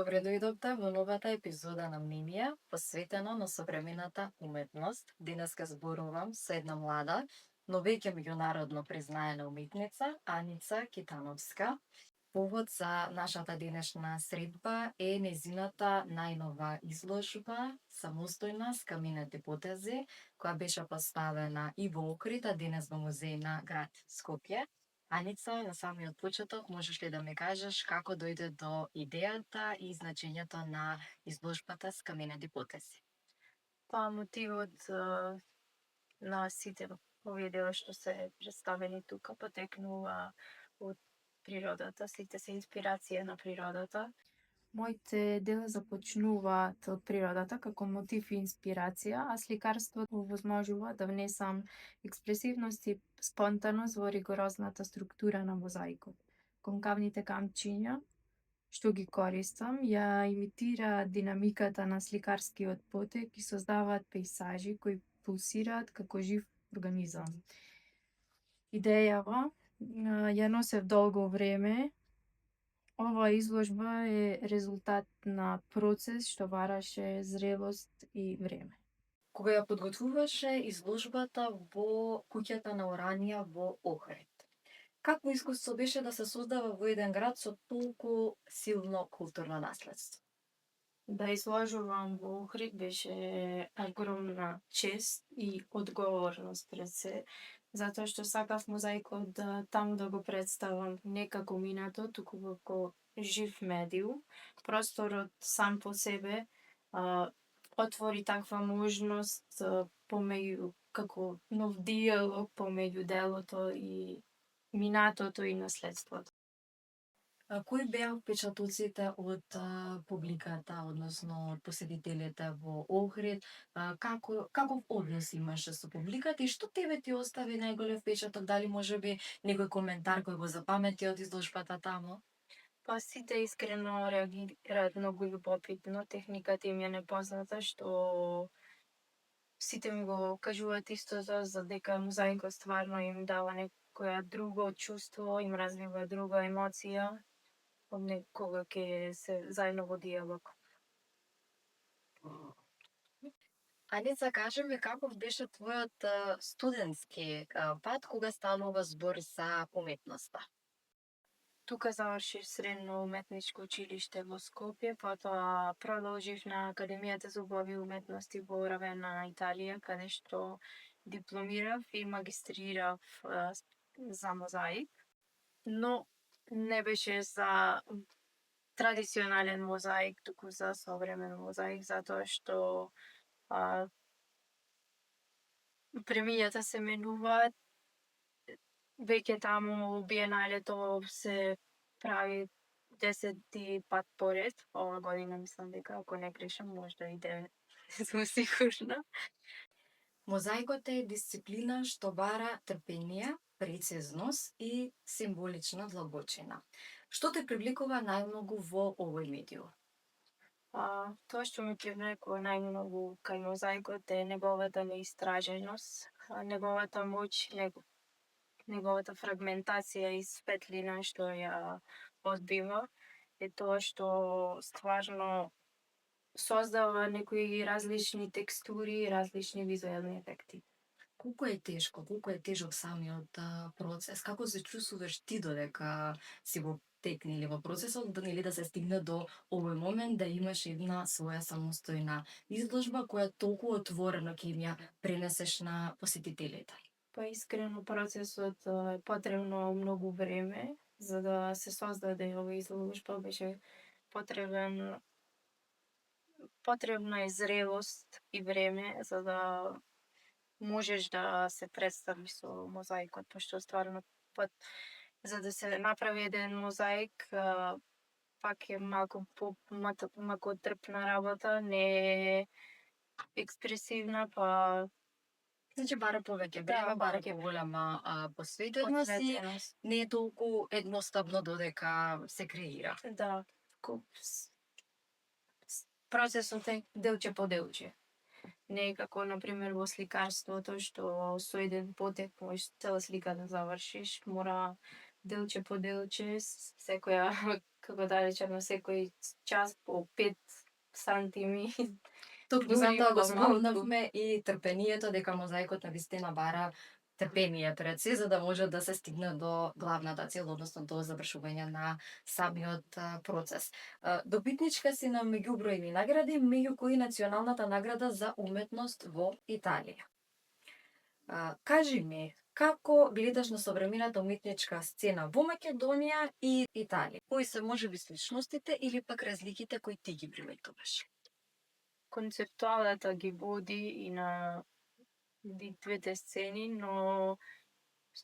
Добре дојдовте во новата епизода на Мнение, посветено на современата уметност. Денеска зборувам со една млада, но веќе меѓународно признаена уметница, Аница Китановска. Повод за нашата денешна средба е незината најнова изложба, самостојна скаминати потези, која беше поставена и во Охрид, а денес во музеј на град Скопје. Аница, на самиот почеток, можеш ли да ми кажеш како дојде до идејата и значењето на изложбата Скаминати потези? Мотивот на сите овие дела што се представени тука потекнува од природата, сите се инспирација на природата. Моите дела започнуваат од природата како мотив и инспирација, а сликарството овозможува да внесам експресивност и спонтаност во ригорозната структура на мозаикот. Конкавните камчиња што ги користам ја имитираат динамиката на сликарскиот потек и создаваат пејзажи кои пулсираат како жив организам. Идејава ја носев долго време. Ова изложба е резултат на процес што бараше зрелост и време. Кога ја подготвуваше изложбата во куќата на Оранија во Охрид, какво искуство беше да се создава во еден град со толку силно културно наследство? Да изложувам во Охрид беше огромна чест и одговорност пред се, затоа што сакав мозаикот таму да го представам не како минато, туку како жив медиум. Просторот сам по себе отвори таква можност помеѓу како нов диалог помеѓу делото и минатото и наследството. Кои беа впечатоците од публиката, односно од посетителите во Охрид? Каков однос имаше со публиката и што тебе ти остави најголем впечаток? Дали можеби некој коментар кој го запамети од изложбата таму? Сите искрено реагираат многу љубопитно, техниката им е непозната, што сите ми го кажуваат истото, за дека мозаикот стварно им дава некоја друго чувство, им развива друга емоција од некога ќе се заедно во диалог. Аница, кажи ми каков беше твојот студентски пат кога станува збор за уметноста? Тука завршив средно уметничко училиште во Скопје, потоа продолжив на Академијата за убави уметности во Равена, Италија, каде што дипломирав и магистрирав за мозаик, но не беше за традиционален мозаик, туку за современ мозаик, затоа што премињата се менуваат. Веќе таму биеналето се прави 10 пат поред. Ова година мислам дека, ако не грешам, можда и 9, не сум сигурна. Мозаикот е дисциплина што бара трпение, прецизност и символична длабочина. Што те привлекува најмногу во овој медиум? Тоа што ме привлекува најмногу кај мозаикот е неговата неистраженост, неговата моќ, неговата фрагментација и светлина што ја одбива, е тоа што стварно создава некои различни текстури и различни визуелни ефекти. Колку е тежок самиот процес? Како се чувствуваш ти додека си во тек или во процесот, или да се стигне до овој момент да имаш една своја самостојна изложба која толку отворено ќе им ја пренесеш на посетителите? Искрено процесот е потребно многу време за да се создаде оваа изложба, беше потребна е зрелост и време за да можеш да се представиш со мозаикот, пошто стварно за да се направи еден мозаик пак е малку макотрпна работа, не е експресивна, Значи бара повеќе време, бара поголема посветеност и не е толку едноставно додека се креира. Да, процесот е делче по делче. Не е како, например, во сликарството, што со еден потек можеш цела слика да завршиш, мора делче по делче, секоја, како да речеме, секој час по 5 сантими. Токму Дури затоа го помалку. спомнавме и трпението, дека мозаикот навистина бара трпение пред се, за да може да се стигне до главната цел, односно до завршување на самиот процес. Добитничка си на меѓубројни награди, меѓу кои националната награда за уметност во Италија. Кажи ми, како гледаш на современата уметничка сцена во Македонија и Италија? Кои се можеби сличностите или пак разликите кои ти ги приметуваш? Концептуалата ги води и на двете сцени, но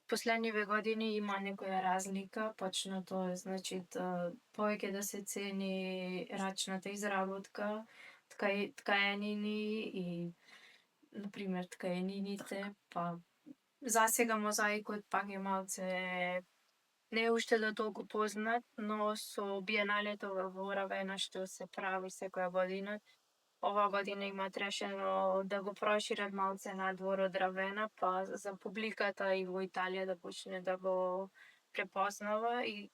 последниве години има некоја разлика, почнато е, значи, повеќе да се цени рачната изработка, ткаенини и, например, ткаенините, па засега мозаикот пак е малце не е уште да толку познат, но со биеналето во Равена што се прави секоја година, ова година имаат решено да го прошират малце надвор од Равена, па за публиката и во Италија да почне да го препознава и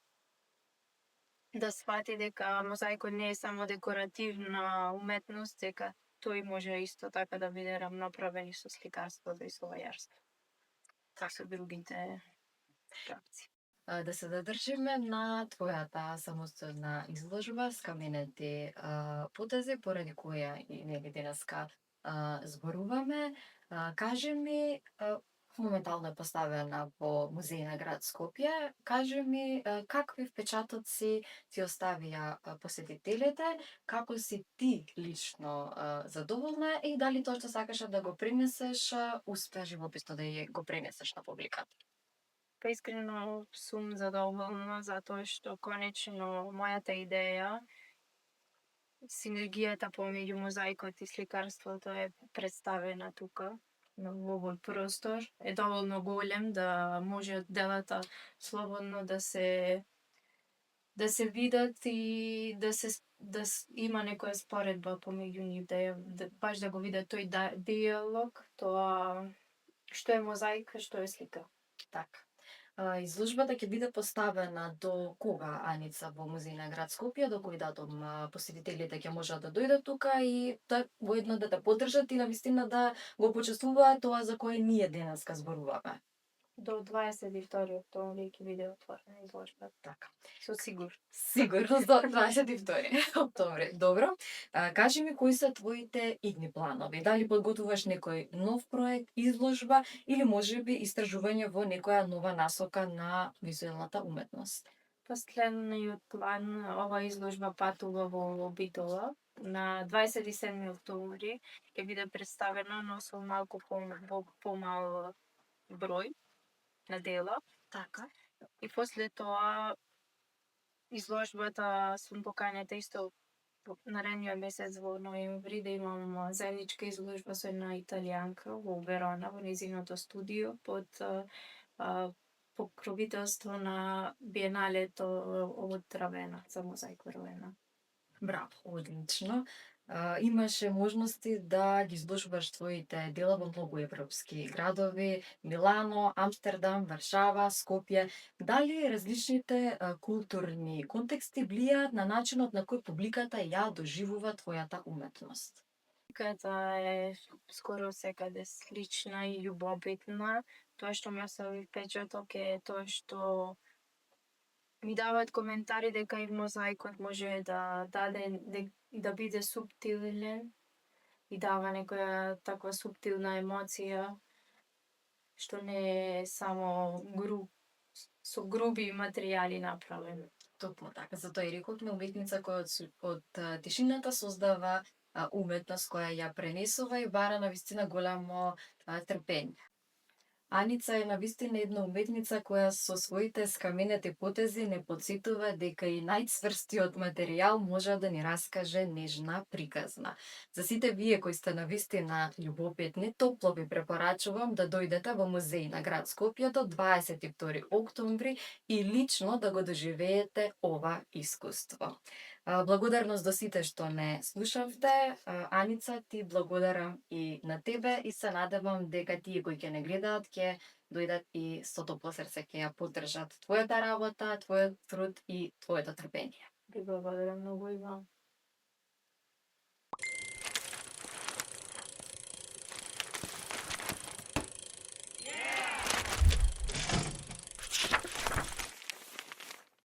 да свати дека мозаикот не е само декоративна уметност, дека тој може исто така да биде рамноправен и со сликарството и со вајарството. Така со другите правци. Да се задржиме на твојата самостојна изложба скаменети потези, поради која и нели денеска зборуваме. Кажи ми, моментално е поставена во музеј на град Скопје. Кажи ми какви впечатоци ти оставија посетителите, како си ти лично задоволна и дали тоа што сакаше да го пренесеш успеа живописно да ја го пренесеш на публиката? Па искрено сум задоволна затоа што конечно мојата идеја, синергијата помеѓу мозаикот и сликарството е представена тука во овој простор. Е доволно голем да може делата слободно да се видат и има некоја споредба помеѓу нив, баш да го видат тој диалог, тоа што е мозаика, што е слика. Така. Изложбата ќе биде поставена до кога, Аница, во музеј на град Скопје, до кој датум посетителите ќе можат да дојдат тука и да воедно да те поддржат и навистина да го почувствуваат тоа за кое ние денеска зборуваме. До 22 октомври ќе биде отворена изложбата. Така. Со сигур. Сигурно до 22 октомври. Добро. Кажи ми кои се твоите идни планови? Дали подготвуваш некој нов проект, изложба или можеби истражување во некоја нова насока на визуелната уметност? Последниот план, ова изложба патува во Битола на 27 октомври ќе биде представена, но со малку помал број на дела. Така. И после тоа изложбата сум поканета исто наредниот месец во ноември да имам заедничка изложба со една италијанка во Верона, во нејзиното студио под покровителство на биеналето од Равена, за мозаик во Равена. Браво, одлично. Имаше можности да ги изложуваш твоите дела во многу европски градови, Милано, Амстердам, Варшава, Скопје. Дали различните културни контексти влијаат на начинот на кој публиката ја доживува твојата уметност? Публиката е скоро секаде слична и љубопитна. Тоа што ми остави впечаток е тоа што ми даваат коментари дека и мозаикот може да даде да биде суптилен и дава некоја таква суптилна емоција што не е само со груби материјали направен. Токму така, затоа и рековме уметница која од тишината создава уметност која ја пренесува и бара навистина голямо трпење. Аница е навистина една уметница која со своите скаменети потези не потсетува дека и најцврстиот материјал може да ни раскаже нежна приказна. За сите вие кои сте навистина љубопитни, топло ви препорачувам да дојдете во музеј на град Скопје до 22 октомври и лично да го доживеете ова искуство. Благодарност до сите што не слушавте. Аница, ти благодарам и на тебе и се надевам дека тие кои ќе не гледаат ќе дојдат и со топло срце ќе ја поддржат твојата работа, твојот труд и твоето трпение. Ви благодарам многу и вам.